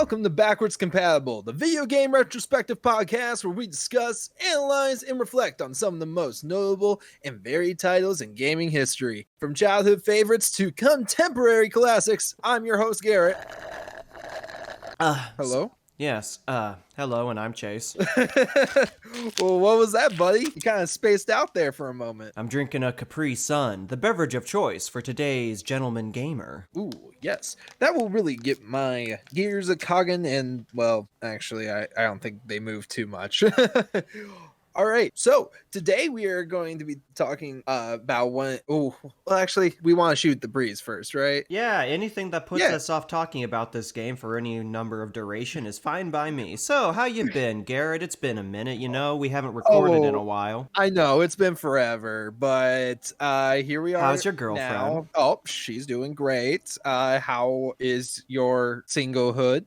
welcome to Backwards Compatible, the video game retrospective podcast where we discuss, analyze, and reflect on some of the most notable and varied titles in gaming history. From childhood favorites to contemporary classics, I'm your host, Garrett. Hello? Yes, hello, and I'm Chase. Well, what was that, buddy? You kind of spaced out there for a moment. I'm drinking a Capri Sun, the beverage of choice for today's gentleman gamer. Ooh, yes. That will really get my gears a-cogging, and, well, actually, I don't think they move too much. All right, so today we are going to be talking about one. Oh, well, actually, we want to shoot the breeze first, right? Yeah, anything that puts us off talking about this game for any number of duration is fine by me. So, how you been, Garrett? It's been a minute, we haven't recorded in a while. I know, it's been forever, but here we are. How's your girlfriend? Now. Oh, she's doing great. How is your singlehood?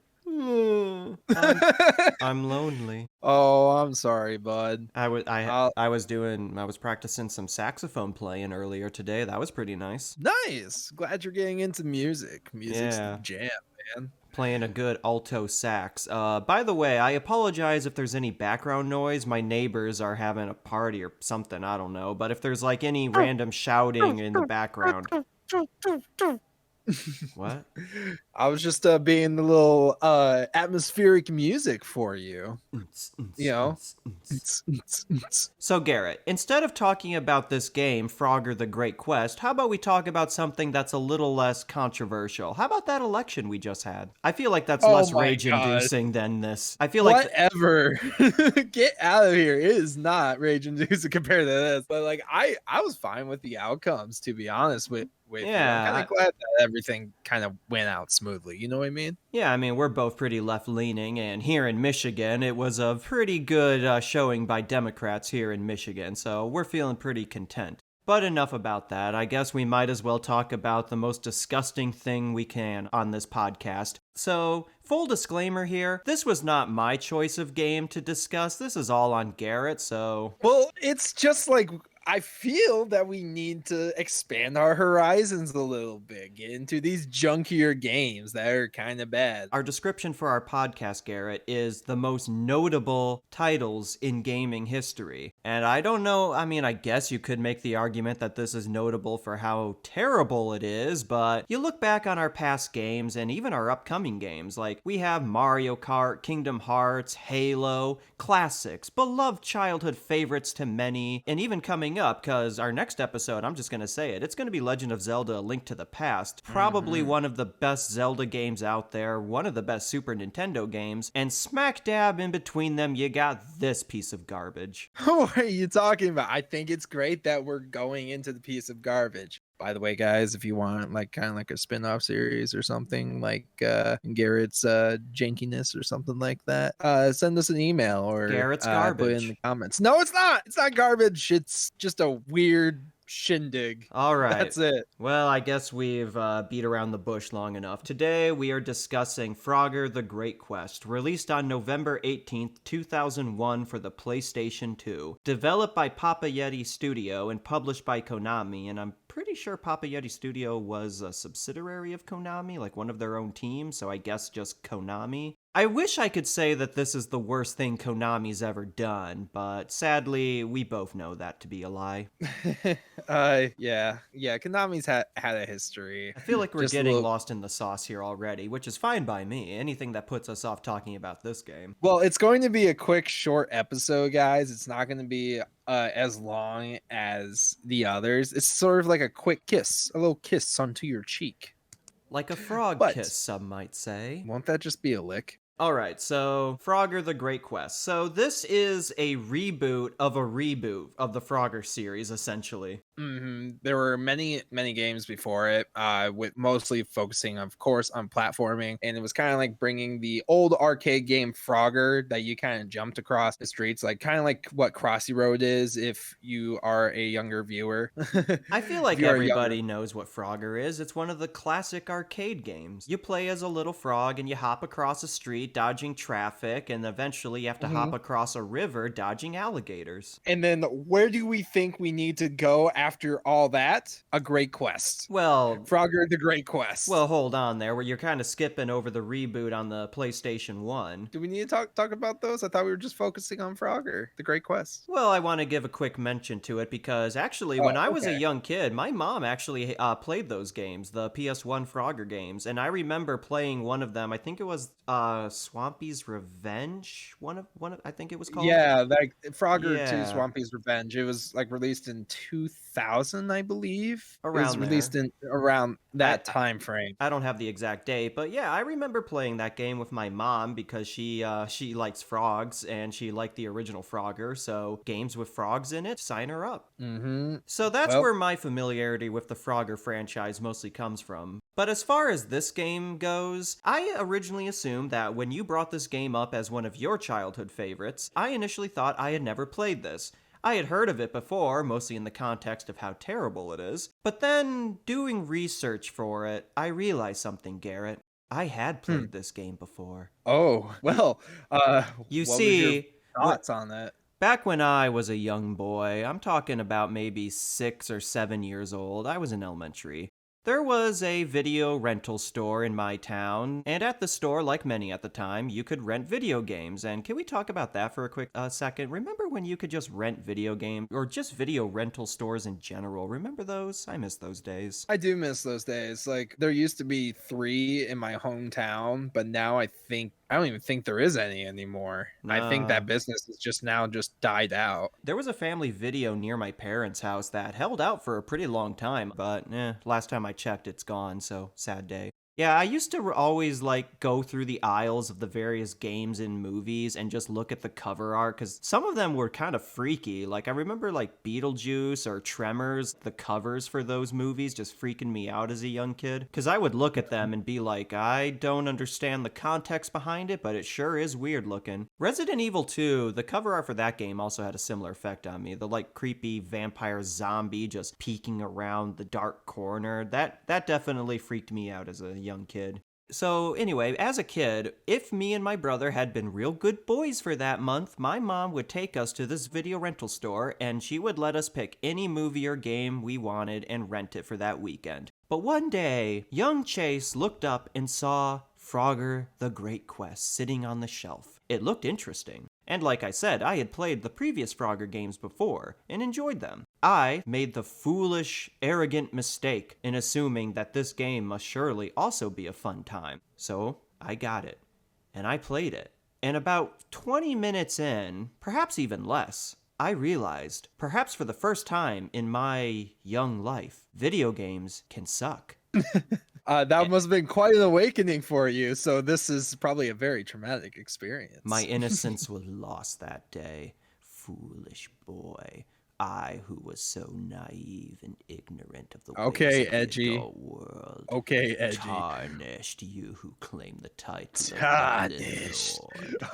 I'm lonely. Oh, I'm sorry, bud. I was practicing some saxophone playing earlier today. That was pretty nice. Nice. Glad you're getting into music. Music's the jam, man. Playing a good alto sax. By the way, I apologize if there's any background noise. My neighbors are having a party or something, I don't know. But if there's like any random shouting in the background. What? I was just being the little atmospheric music for you. You know? So Garrett, instead of talking about this game, Frogger the Great Quest, how about we talk about something that's a little less controversial? How about that election we just had? I feel like that's less rage-inducing than this. I feel like whatever. Get out of here. It is not rage-inducing compared to this. But like I was fine with the outcomes, to be honest with you. I'm kind of glad that everything kind of went out smoothly. You know what I mean? Yeah, I mean, we're both pretty left-leaning, and here in Michigan, it was a pretty good showing by Democrats here in Michigan, so we're feeling pretty content. But enough about that. I guess we might as well talk about the most disgusting thing we can on this podcast. So, full disclaimer here, this was not my choice of game to discuss. This is all on Garrett, so... Well, it's just like... I feel that we need to expand our horizons a little bit, get into these junkier games that are kind of bad. Our description for our podcast, Garrett, is the most notable titles in gaming history. And I don't know, I mean, I guess you could make the argument that this is notable for how terrible it is, but you look back on our past games and even our upcoming games, like we have Mario Kart, Kingdom Hearts, Halo, classics, beloved childhood favorites to many, and even coming up, because our next episode, I'm just going to say it, it's going to be Legend of Zelda: A Link to the Past. Probably one of the best Zelda games out there, one of the best Super Nintendo games, and smack dab in between them, you got this piece of garbage. What are you talking about? I think it's great that we're going into the piece of garbage. By the way, guys, if you want like kind of like a spin-off series or something like Garrett's jankiness or something like that, send us an email or Garrett's garbage. Put it in the comments. No, it's not. It's not garbage. It's just a weird shindig. All right. That's it. Well, I guess we've beat around the bush long enough. Today, we are discussing Frogger the Great Quest, released on November 18th, 2001 for the PlayStation 2. Developed by Papa Yeti Studio and published by Konami, and I'm pretty sure Papa Yeti Studio was a subsidiary of Konami, like one of their own teams, so I guess just Konami. I wish I could say that this is the worst thing Konami's ever done, but sadly, we both know that to be a lie. Yeah, Konami's had a history. I feel like we're getting lost in the sauce here already, which is fine by me. Anything that puts us off talking about this game. Well, it's going to be a quick, short episode, guys. It's not going to be as long as the others. It's sort of like a quick kiss, a little kiss onto your cheek. Like a frog kiss, some might say. Won't that just be a lick? Alright, so Frogger the Great Quest. So this is a reboot of the Frogger series, essentially. There were many games before it, with mostly focusing, of course, on platforming, and it was kind of like bringing the old arcade game Frogger that you kind of jumped across the streets, like kind of like what Crossy Road is if you are a younger viewer. I feel like everybody knows what Frogger is. It's one of the classic arcade games. You play as a little frog and you hop across a street street dodging traffic, and eventually you have to hop across a river dodging alligators. And then where do we think we need to go after all that? A great quest. Well, Frogger the Great Quest. hold on there, where you're kind of skipping over the reboot on the PlayStation 1. Do we need to talk about those? I thought we were just focusing on Frogger, the Great Quest. Well, I want to give a quick mention to it because actually, when I was a young kid, my mom actually played those games, the PS1 Frogger games, and I remember playing one of them. I think it was Swampy's Revenge. I think it was called. Yeah, like Frogger 2 Swampy's Revenge. It was like released in 2000, I believe. It was released in around that time frame. I don't have the exact date, but yeah, I remember playing that game with my mom because she likes frogs and she liked the original Frogger, so games with frogs in it, sign her up. So that's where my familiarity with the Frogger franchise mostly comes from. But as far as this game goes, I originally assumed that when you brought this game up as one of your childhood favorites, I initially thought I had never played this. I had heard of it before, mostly in the context of how terrible it is. But then, doing research for it, I realized something, Garrett. I had played this game before. Oh, well, you what see, was your thoughts on that? Back when I was a young boy, I'm talking about maybe 6 or 7 years old, I was in elementary. There was a video rental store in my town, and at the store, like many at the time, you could rent video games. And can we talk about that for a quick second? Remember when you could just rent video games, or just video rental stores in general? Remember those? I miss those days. I do miss those days. Like, there used to be 3 in my hometown, but now I don't even think there is any anymore. I think that business is just died out. There was a family video near my parents' house that held out for a pretty long time, but last time I checked, it's gone, so sad day. Yeah, I used to always, go through the aisles of the various games and movies and just look at the cover art, because some of them were kind of freaky. Like, I remember, Beetlejuice or Tremors, the covers for those movies just freaking me out as a young kid. Because I would look at them and be like, I don't understand the context behind it, but it sure is weird looking. Resident Evil 2, the cover art for that game also had a similar effect on me. The, creepy vampire zombie just peeking around the dark corner. That definitely freaked me out as a young kid. So anyway, as a kid, if me and my brother had been real good boys for that month, my mom would take us to this video rental store and she would let us pick any movie or game we wanted and rent it for that weekend. But one day, young Chase looked up and saw Frogger the Great Quest sitting on the shelf. It looked interesting. And like I said, I had played the previous Frogger games before and enjoyed them. I made the foolish, arrogant mistake in assuming that this game must surely also be a fun time. So I got it, and I played it. And about 20 minutes in, perhaps even less, I realized, perhaps for the first time in my young life, video games can suck. That must have been quite an awakening for you. So this is probably a very traumatic experience. My innocence was lost that day. Foolish boy. I who was so naive and ignorant of the ways of the adult world. Okay, edgy. Tarnished, you who claim the title Tarnished.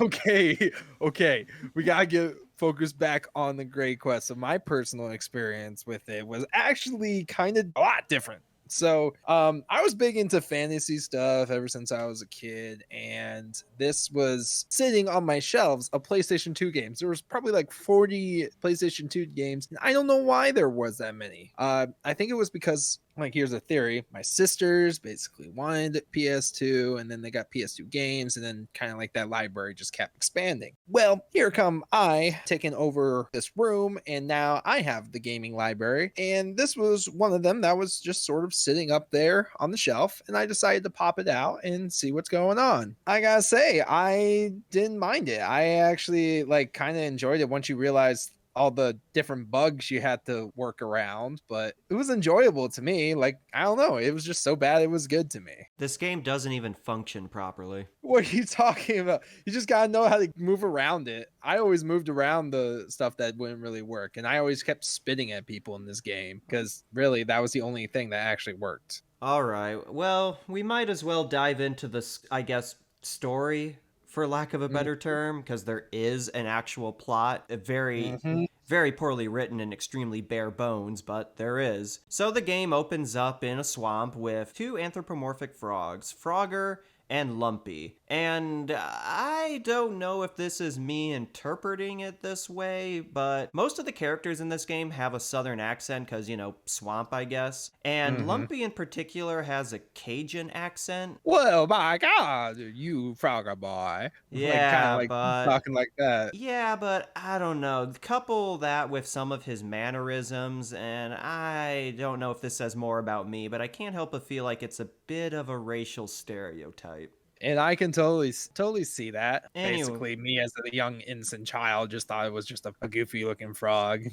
of Okay. We gotta get focused back on the Great Quest. So my personal experience with it was actually kind of a lot different. So I was big into fantasy stuff ever since I was a kid, and this was sitting on my shelves of PlayStation 2 games. There was probably 40 PlayStation 2 games, and I don't know why there was that many. I think it was because, here's a theory. My sisters basically wanted PS2, and then they got PS2 games, and then kind of that library just kept expanding. Well, here come I taking over this room, and now I have the gaming library, and this was one of them that was just sort of sitting up there on the shelf, and I decided to pop it out and see what's going on. I gotta say, I didn't mind it. I actually kind of enjoyed it once you realize all the different bugs you had to work around, but it was enjoyable to me. I don't know, it was just so bad it was good to me. This game doesn't even function properly. What are you talking about? You just gotta know how to move around it. I always moved around the stuff that wouldn't really work, and I always kept spitting at people in this game because really that was the only thing that actually worked. All right, well, we might as well dive into this, I guess, story, for lack of a better term, because there is an actual plot, a very poorly written and extremely bare bones, but there is. So the game opens up in a swamp with 2 anthropomorphic frogs, Frogger and Lumpy. And I don't know if this is me interpreting it this way, but most of the characters in this game have a southern accent because, swamp, I guess. And Mm-hmm. Lumpy in particular has a Cajun accent. Well, my God, you frogger boy. Like, kind of Yeah, like but talking like that. Yeah, but I don't know. Couple that with some of his mannerisms, and I don't know if this says more about me, but I can't help but feel like it's a bit of a racial stereotype. And I can totally see that. Anyway, Basically, me as a young innocent child just thought it was just a goofy looking frog.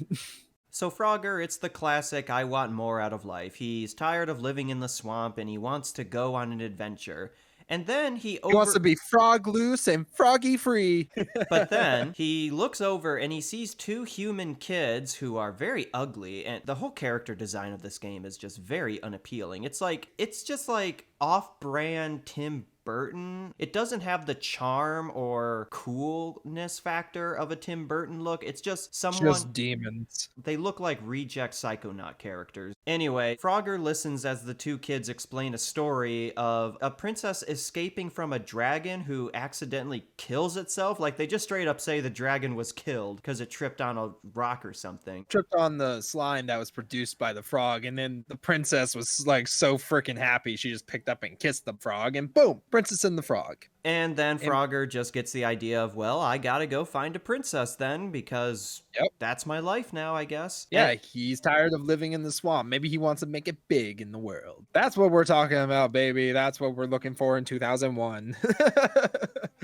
so Frogger, it's the classic I want more out of life. He's tired of living in the swamp and he wants to go on an adventure. And then He wants to be frog loose and froggy free. But then he looks over and he sees two human kids who are very ugly, and the whole character design of this game is just very unappealing. It's just like off-brand Tim Burton. It doesn't have the charm or coolness factor of a Tim Burton look. It's just Just demons. they look like reject Psychonaut characters. Anyway, Frogger listens as the two kids explain a story of a princess escaping from a dragon who accidentally kills itself. Like, they just straight up say the dragon was killed because it tripped on a rock or something. Tripped on the slime that was produced by the frog, and then the princess was like so freaking happy she just picked up and kissed the frog, and boom, princess and the frog. And then Frogger just gets the idea of, well, I gotta go find a princess then, because that's my life now, I guess. Yeah, he's tired of living in the swamp. Maybe he wants to make it big in the world. That's what we're talking about, baby. That's what we're looking for in 2001.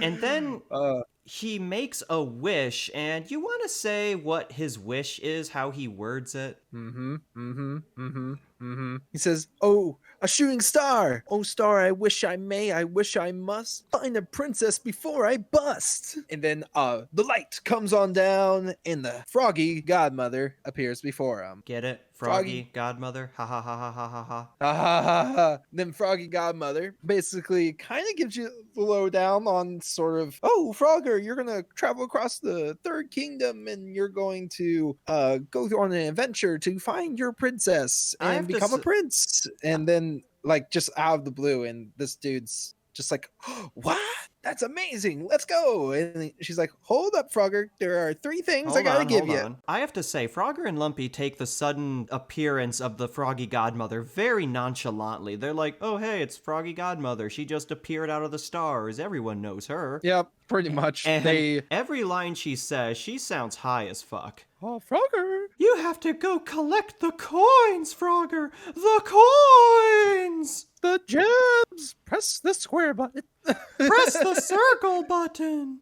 And then he makes a wish, and you want to say what his wish is, how he words it? He says, "Oh, a shooting star! Oh, star, I wish I may, I wish I must find a princess before I bust." And then the light comes on down, and the froggy godmother appears before him. Get it? Froggy godmother? Ha ha ha ha ha ha ha. Ha ha ha ha. Then Froggy Godmother basically kind of gives you the lowdown on sort of, oh, Frogger, you're going to travel across the third kingdom and you're going to go on an adventure to find your princess and become a prince. And then, like, just out of the blue, and this dude's just like, oh, what? That's amazing. Let's go. And she's like, hold up, Frogger. There are 3 things I gotta give you. I have to say, Frogger and Lumpy take the sudden appearance of the Froggy Godmother very nonchalantly. They're like, oh, hey, it's Froggy Godmother. She just appeared out of the stars. Everyone knows her. Yep, pretty much. And every line she says, she sounds high as fuck. Oh, Frogger. You have to go collect the coins, Frogger. The coins! The gems! Press the square button. Press the circle button.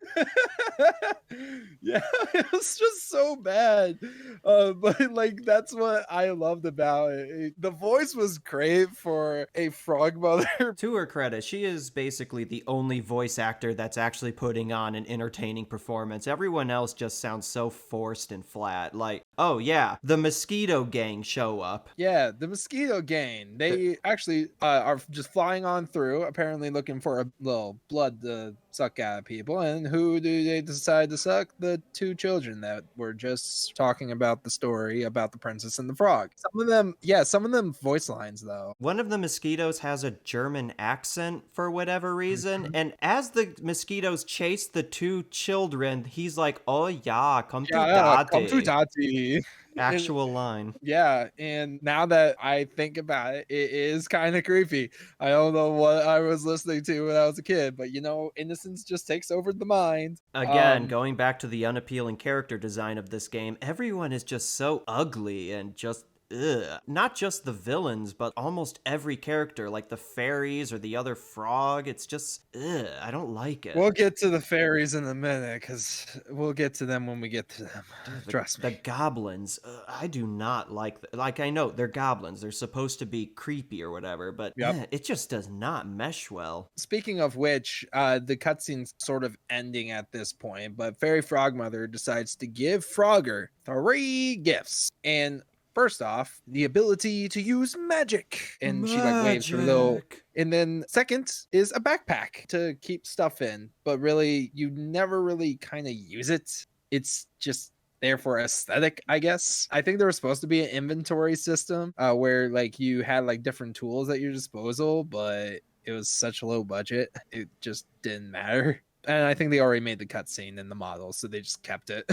Yeah, it was just so bad. But like, that's what I loved about it. The voice was great for a frog mother. To her credit, she is basically the only voice actor that's actually putting on an entertaining performance. Everyone else just sounds so forced and flat. Like, oh yeah, the Mosquito Gang show up. Yeah, the Mosquito Gang. They actually are just flying on through, apparently looking for a little blood to suck out of people. And who do they decide to suck? The 2 children that were just talking about the story about the princess and the frog. Some of them voice lines though. One of the mosquitoes has a German accent for whatever reason, and as the mosquitoes chase the 2 children, he's like, oh yeah, come to daddy. Come to daddy. Actual line. Yeah, and now that I think about it, it is kind of creepy. I don't know what I was listening to when I was a kid, but innocence just takes over the mind. Again, going back to the unappealing character design of this game, everyone is just so ugly and just ugh. Not just the villains, but almost every character, like the fairies or the other frog. It's just, ugh, I don't like it. We'll get to the fairies in a minute, because we'll get to them when we get to them. Trust me. The goblins, I do not like. Like, I know they're goblins. They're supposed to be creepy or whatever, but it just does not mesh well. Speaking of which, the cutscene's sort of ending at this point, but Fairy Frogmother decides to give Frogger 3 gifts. And first off, the ability to use magic. And she like waves her little. And then second is a backpack to keep stuff in. But really, you never really kind of use it. It's just there for aesthetic, I guess. I think there was supposed to be an inventory system where like you had like different tools at your disposal, but it was such low budget, it just didn't matter. And I think they already made the cutscene in the model, so they just kept it.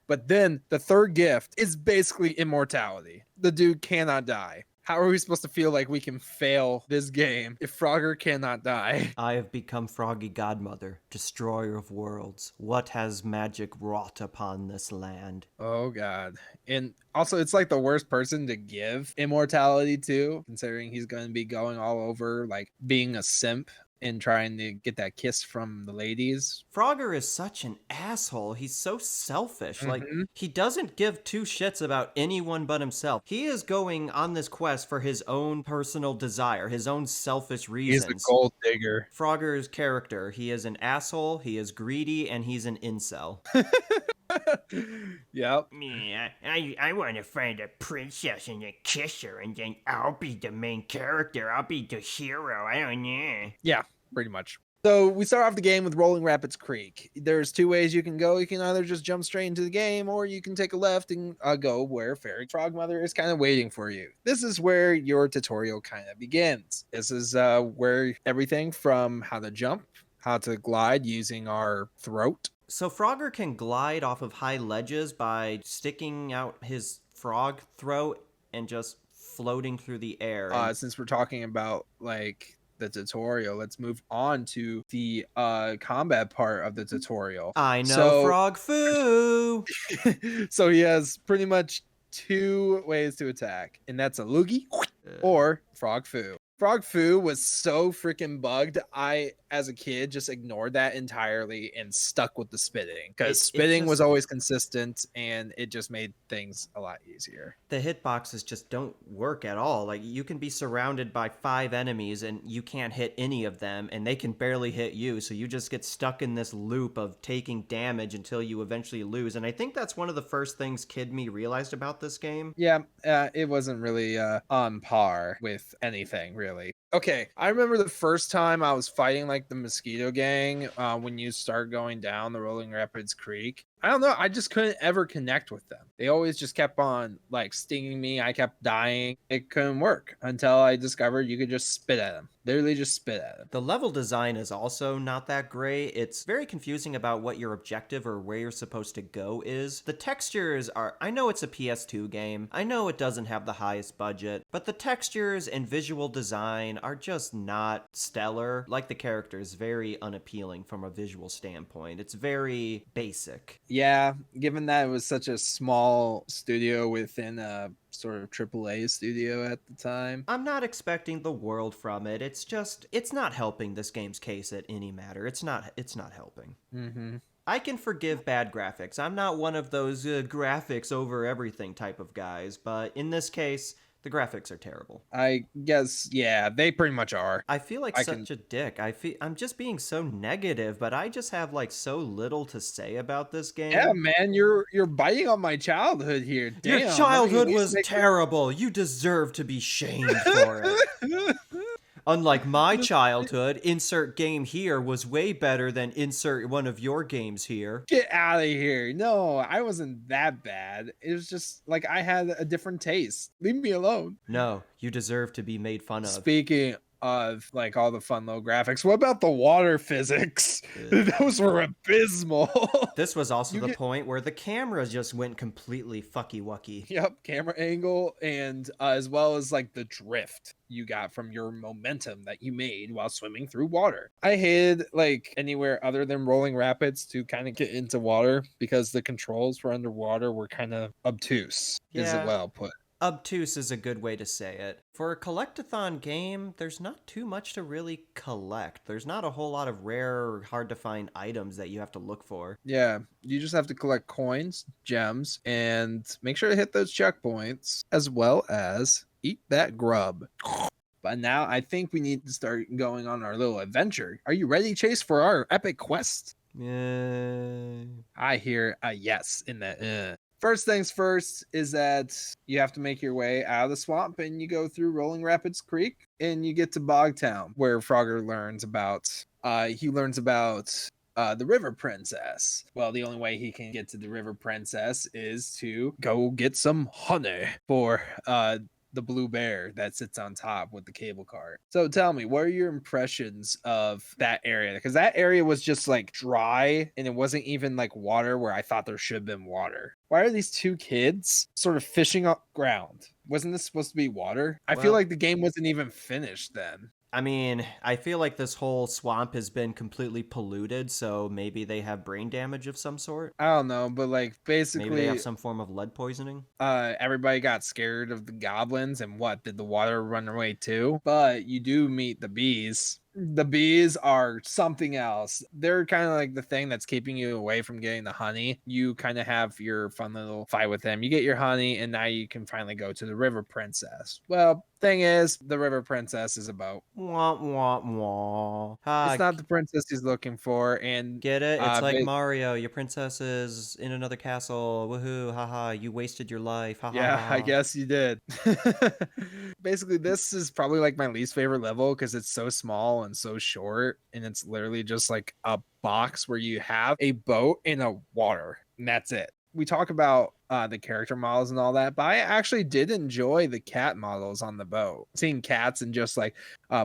But then the third gift is basically immortality. The dude cannot die. How are we supposed to feel like we can fail this game if Frogger cannot die? I have become Froggy Godmother, destroyer of worlds. What has magic wrought upon this land? Oh god. And also it's like the worst person to give immortality to, considering he's going to be going all over like being a simp and trying to get that kiss from the ladies. Frogger is such an asshole. He's so selfish. Like, Mhm. he doesn't give two shits about anyone but himself. He is going on this quest for his own personal desire, his own selfish He's a reasons. gold digger. Frogger's character, he is an asshole, he is greedy, and he's an incel. Yep. Yeah, I want to find a princess and a kiss her, and then I'll be the main character. I'll be the hero. I don't know. Yeah, pretty much. So we start off the game with Rolling Rapids Creek. There's two ways you can go. You can either just jump straight into the game, or you can take a left and go where Fairy Frogmother is kind of waiting for you. This is where your tutorial kind of begins. This is where everything from how to jump, how to glide using our throat. So Frogger can glide off of high ledges by sticking out his frog throat and just floating through the air. Since we're talking about like the tutorial, let's move on to the combat part of the tutorial. I know So- frog foo. So he has pretty much two ways to attack, and that's a loogie or frog foo. Frog foo was so freaking bugged. I, as a kid, just ignored that entirely and stuck with the spitting because It spitting was just- always consistent and it just made things a lot easier. The hitboxes just don't work at all. Like, you can be surrounded by 5 enemies and you can't hit any of them, and they can barely hit you, so you just get stuck in this loop of taking damage until you eventually lose. And I think that's one of the first things Kid Me realized about this game. Yeah, it wasn't really on par with anything, really. Okay, I remember the first time I was fighting like the Mosquito Gang when you start going down the Rolling Rapids Creek. I don't know, I just couldn't ever connect with them. They always just kept on like stinging me. I kept dying. It couldn't work until I discovered you could just spit at them. Literally just spit at them. The level design is also not that great. It's very confusing about what your objective or where you're supposed to go is. The textures are, I know it's a PS2 game. I know it doesn't have the highest budget, but the textures and visual design are just not stellar. Like the characters, very unappealing from a visual standpoint. It's very basic. Yeah, given that it was such a small studio within a sort of AAA studio at the time. I'm not expecting the world from it. It's not helping this game's case at any matter. It's not helping. Mm-hmm. I can forgive bad graphics. I'm not one of those graphics over everything type of guys, but in this case, the graphics are terrible. I guess, yeah, they pretty much are. I feel like such a dick. I'm just being so negative, but I just have like so little to say about this game. Yeah, man, you're biting on my childhood here. Damn, Your let me childhood at least was make- terrible. You deserve to be shamed for it. Unlike my childhood, insert game here was way better than insert one of your games here. Get out of here. No, I wasn't that bad. It was just like I had a different taste. Leave me alone. No, you deserve to be made fun of. Speaking of like all the fun low graphics, what about the water physics? Those were abysmal. This was also You the get- point where the camera just went completely fucky-wucky. Yep, camera angle and as well as like the drift you got from your momentum that you made while swimming through water. I hated like anywhere other than Rolling Rapids to kind of get into water because the controls for underwater were kind of obtuse. Is Yeah. it well put? Obtuse is a good way to say it. For a collectathon game, there's not too much to really collect. There's not a whole lot of rare or hard to find items that you have to look for. Yeah, you just have to collect coins, gems, and make sure to hit those checkpoints as well as eat that grub. But now I think we need to start going on our little adventure. Are you ready, Chase, for our epic quest? Yeah. I hear a yes in that. First things first is that you have to make your way out of the swamp and you go through Rolling Rapids Creek and you get to Bogtown where Frogger learns about the River Princess. Well, the only way he can get to the River Princess is to go get some honey for the blue bear that sits on top with the cable car. So tell me, what are your impressions of that area? Because that area was just like dry and it wasn't even like water where I thought there should have been water. Why are these two kids sort of fishing up ground? Wasn't this supposed to be water? I feel Well, like the game wasn't even finished then. I mean, I feel like this whole swamp has been completely polluted, so maybe they have brain damage of some sort. I don't know, but like Maybe they have basically some form of lead poisoning. everybody got scared of the goblins, and what, did the water run away too? But you do meet the bees. The bees are something else. They're kind of like the thing that's keeping you away from getting the honey. You kind of have your fun little fight with them. You get your honey, and now you can finally go to the river princess. Well, thing is, the river princess is a boat. Wah, wah, wah. It's not the princess he's looking for, and Get it? It's like ba- Mario. Your princess is in another castle. Woohoo! Haha! You wasted your life. Ha ha yeah, ha. I guess you did. Basically, this is probably like my least favorite level because it's so small and so short, and it's literally just like a box where you have a boat and a water, and that's it. We talk about the character models and all that, but I actually did enjoy the cat models on the boat. Seeing cats in just like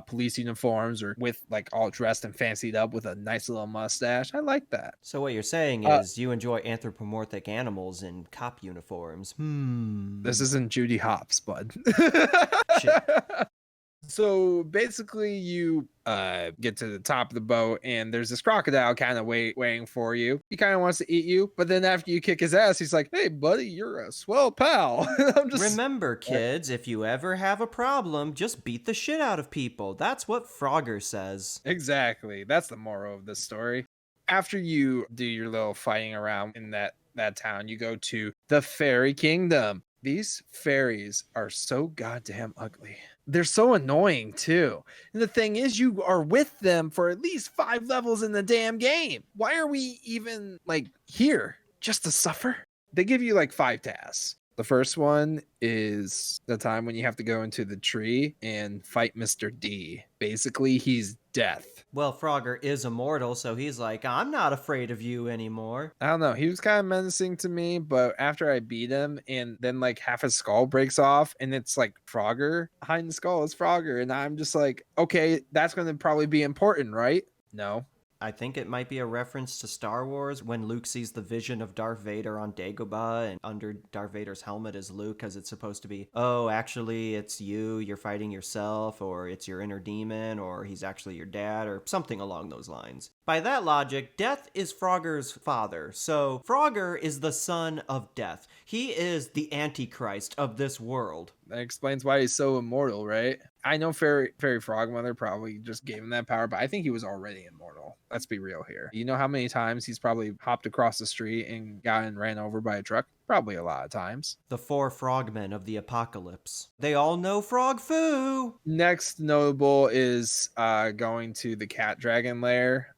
police uniforms or with like all dressed and fancied up with a nice little mustache. I like that. So what you're saying is you enjoy anthropomorphic animals in cop uniforms. This isn't Judy Hopps, bud. Shit. So basically, you get to the top of the boat, and there's this crocodile kind of waiting for you. He kind of wants to eat you, but then after you kick his ass, he's like, "Hey, buddy, you're a swell pal." I'm just Remember, kids, if you ever have a problem, just beat the shit out of people. That's what Frogger says. exactly. That's the moral of this story. After you do your little fighting around in that town, you go to the Fairy Kingdom. These fairies are so goddamn ugly. They're so annoying too. And the thing is, you are with them for at least 5 levels in the damn game. Why are we even like here? Just to suffer? They give you like 5 tasks. The first one is the time when you have to go into the tree and fight Mr. D. Basically, he's death. Well, Frogger is immortal, so he's like, I'm not afraid of you anymore. I don't know. He was kind of menacing to me, but after I beat him and then like half his skull breaks off and it's like Frogger behind the skull is Frogger. And I'm just like, okay, that's going to probably be important, right? No. I think it might be a reference to Star Wars when Luke sees the vision of Darth Vader on Dagobah and under Darth Vader's helmet is Luke, because it's supposed to be, oh, actually it's you're fighting yourself, or it's your inner demon, or he's actually your dad, or something along those lines. By that logic, Death is Frogger's father, so Frogger is the son of Death. He is the Antichrist of this world. That explains why he's so immortal, right? I know Fairy Frogmother probably just gave him that power, but I think he was already immortal. Let's be real here. You know how many times he's probably hopped across the street and gotten ran over by a truck? Probably a lot of times. The 4 frogmen of the apocalypse. They all know frog foo! Next notable is going to the cat dragon lair.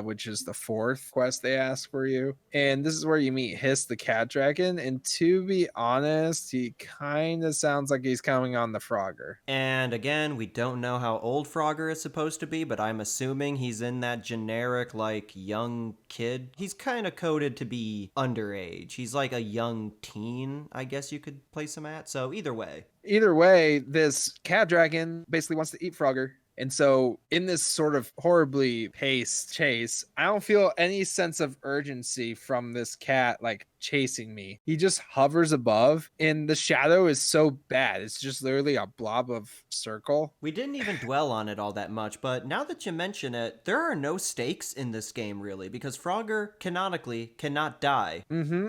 Which is the 4th quest they ask for you. And this is where you meet Hiss the cat dragon. And to be honest, he kind of sounds like he's coming on the Frogger. And again, we don't know how old Frogger is supposed to be, but I'm assuming he's in that generic, like, young kid. He's kind of coded to be underage. He's like a young teen, I guess you could place him at. So either way. Either way, this cat dragon basically wants to eat Frogger. And so in this sort of horribly paced chase, I don't feel any sense of urgency from this cat like chasing me. He just hovers above, and the shadow is so bad. It's just literally a blob of circle. We didn't even dwell on it all that much, but now that you mention it, there are no stakes in this game really, because Frogger canonically cannot die.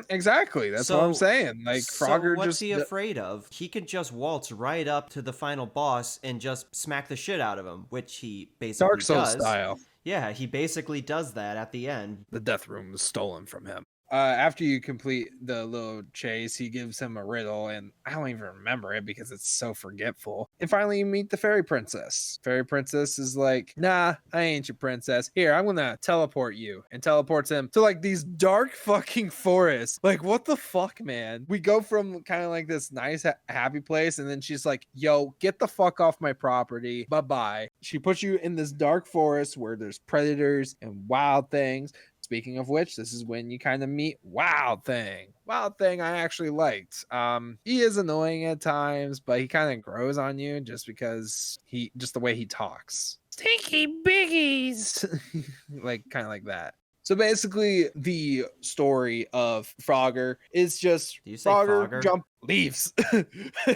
Exactly. That's what I'm saying. Like Frogger, so what's just he afraid of? He could just waltz right up to the final boss and just smack the shit out of him, which he basically Dark Souls does. style. Yeah, he basically does that at the end. The death room was stolen from him. After you complete the little chase, he gives him a riddle, and I don't even remember it because it's so forgetful. And finally, you meet the fairy princess. Fairy princess is like, nah, I ain't your princess. Here, I'm gonna teleport you, and teleports him to like these dark fucking forests. Like, what the fuck, man? We go from kind of like this nice, happy place, and then she's like, yo, get the fuck off my property. Bye-bye. She puts you in this dark forest where there's predators and wild things, Speaking of which, this is when you kind of meet Wild Thing. Wild Thing I actually liked. He is annoying at times, but he kind of grows on you just because just the way he talks. Stinky biggies. Kind of like that. So basically, the story of Frogger is just Do you say Frogger Fogger? leaves.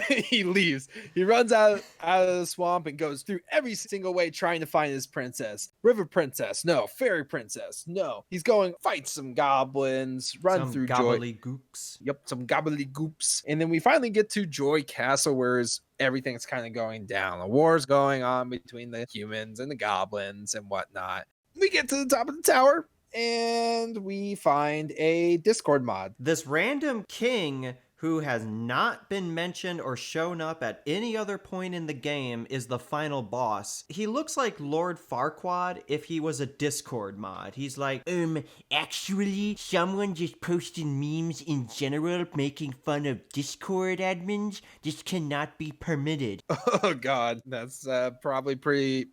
He leaves. He runs out of the swamp and goes through every single way trying to find his princess. River princess, no. Fairy princess, no. He's going fight some goblins, run Some through Joy. gobbledygooks. Yep, some gobbledygoops. And then we finally get to Joy Castle, where everything's kind of going down. A war's going on between the humans and the goblins and whatnot. We get to the top of the tower, and we find a Discord mod. This random king who has not been mentioned or shown up at any other point in the game is the final boss. He looks like Lord Farquaad if he was a Discord mod. He's like, Actually, someone just posted memes in general making fun of Discord admins. This cannot be permitted. Oh god, that's probably pretty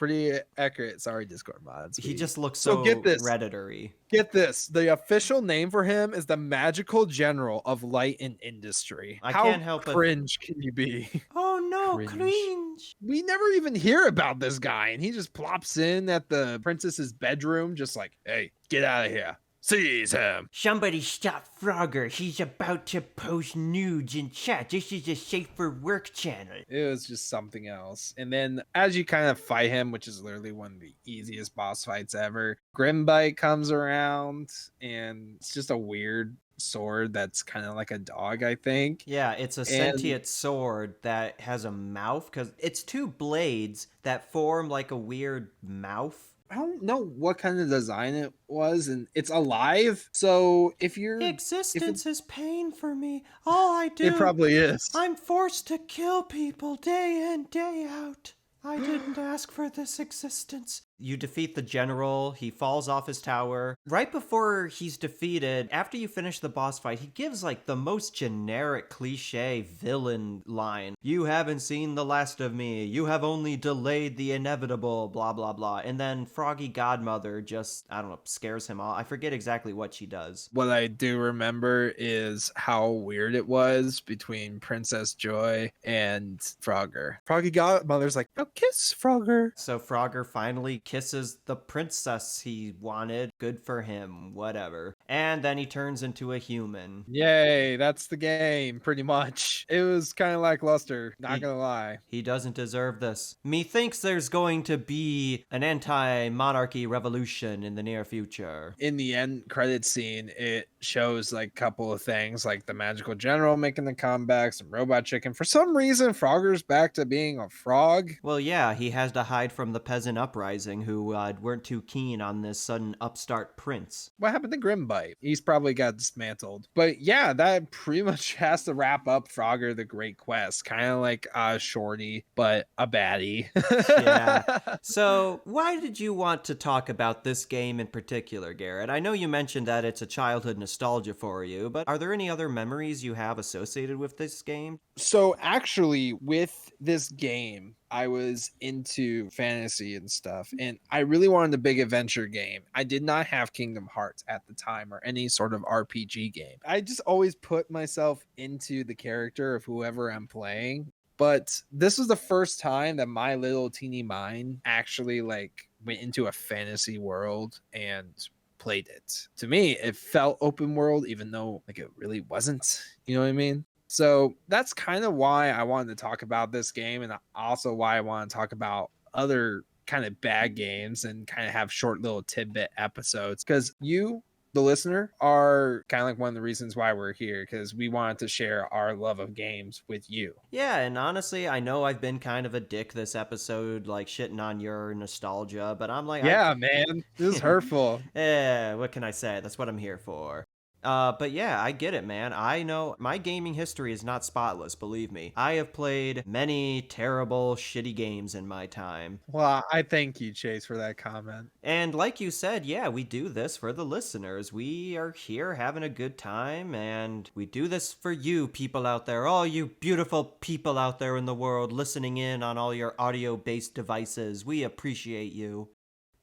accurate. Sorry, Discord mods. he just looks So so get this. Redditor-y. Get this. The official name for him is the Magical General of Light and Industry. I How can't help but- cringe can you be? Oh no, Cringe. We never even hear about this guy, and he just plops in at the princess's bedroom, just like, hey, get out of here. Seize him. Somebody stop Frogger. He's about to post nudes in chat. This is a safe for work channel. It was just something else. And then as you kind of fight him, which is literally one of the easiest boss fights ever, Grimbite comes around, and it's just a weird sword that's kind of like a dog, I think. Yeah, it's a sentient sword that has a mouth, because it's two blades that form like a weird mouth. I don't know what kind of design it was, and it's alive. So if you're Existence is pain for me. All I do, it probably is. I'm forced to kill people day in, day out. I didn't ask for this existence. You defeat the general, he falls off his tower. Right before he's defeated, after you finish the boss fight, he gives like the most generic cliche villain line. You haven't seen the last of me, you have only delayed the inevitable, blah blah blah. And then Froggy Godmother just, I don't know, scares him off. I forget exactly what she does. What I do remember is how weird it was between Princess Joy and Frogger. Froggy Godmother's like, oh, kiss Frogger. So Frogger finally kisses the princess he wanted. Good for him, whatever. And then he turns into a human. Yay, that's the game, pretty much. It was kind of lackluster, not gonna lie. He doesn't deserve this. Methinks there's going to be an anti-monarchy revolution in the near future. In the end credit scene, it shows like a couple of things, like the magical general making the comeback, some robot chicken. For some reason, Frogger's back to being a frog. Well, yeah, he has to hide from the peasant uprising who weren't too keen on this sudden upstart prince. What happened to Grimbite? He's probably got dismantled. But yeah, that pretty much has to wrap up Frogger the Great Quest. Kind of like Shorty, but a baddie. Yeah. So, why did you want to talk about this game in particular, Garrett? I know you mentioned that it's a childhood nostalgia for you, but are there any other memories you have associated with this game? So actually, with this game, I was into fantasy and stuff, and I really wanted a big adventure game. I did not have Kingdom Hearts at the time or any sort of RPG game. I just always put myself into the character of whoever I'm playing. But this was the first time that my little teeny mind actually like went into a fantasy world and played it. To me, it felt open world, even though like it really wasn't. You know what I mean? So that's kind of why I wanted to talk about this game, and also why I want to talk about other kind of bad games and kind of have short little tidbit episodes, because you, the listener, are kind of like one of the reasons why we're here, because we wanted to share our love of games with you. Yeah, and honestly, I know I've been kind of a dick this episode, like shitting on your nostalgia, but I'm like, yeah, man, this is hurtful. Yeah, what can I say? That's what I'm here for. But yeah, I get it, man. I know my gaming history is not spotless, believe me. I have played many terrible, shitty games in my time. Well, I thank you, Chase, for that comment. And like you said, yeah, we do this for the listeners. We are here having a good time, and we do this for you people out there, all you beautiful people out there in the world listening in on all your audio-based devices. We appreciate you.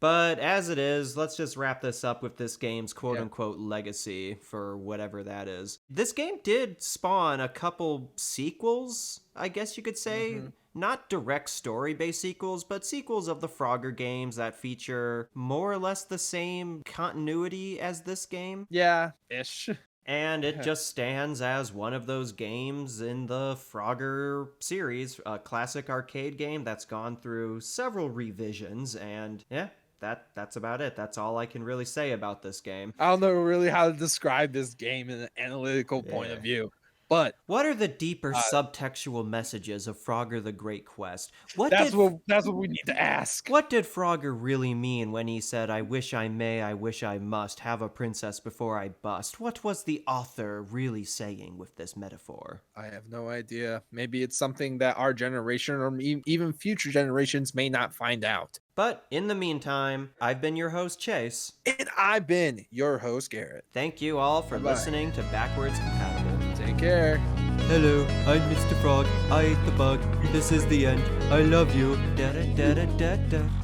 But as it is, let's just wrap this up with this game's quote-unquote legacy, for whatever that is. This game did spawn a couple sequels, I guess you could say. Not direct story-based sequels, but sequels of the Frogger games that feature more or less the same continuity as this game. Yeah, ish. And it just stands as one of those games in the Frogger series, a classic arcade game that's gone through several revisions, and yeah, that's about it. That's all I can really say about this game. I don't know really how to describe this game in an analytical point of view. But what are the deeper subtextual messages of Frogger the Great Quest? That's what we need to ask. What did Frogger really mean when he said, "I wish I may, I wish I must, have a princess before I bust"? What was the author really saying with this metaphor? I have no idea. Maybe it's something that our generation or even future generations may not find out. But in the meantime, I've been your host, Chase. And I've been your host, Garrett. Thank you all for listening to Backwards Compatible. Take care. Hello, I'm Mr. Frog. I ate the bug. This is the end. I love you. Da da da da da da.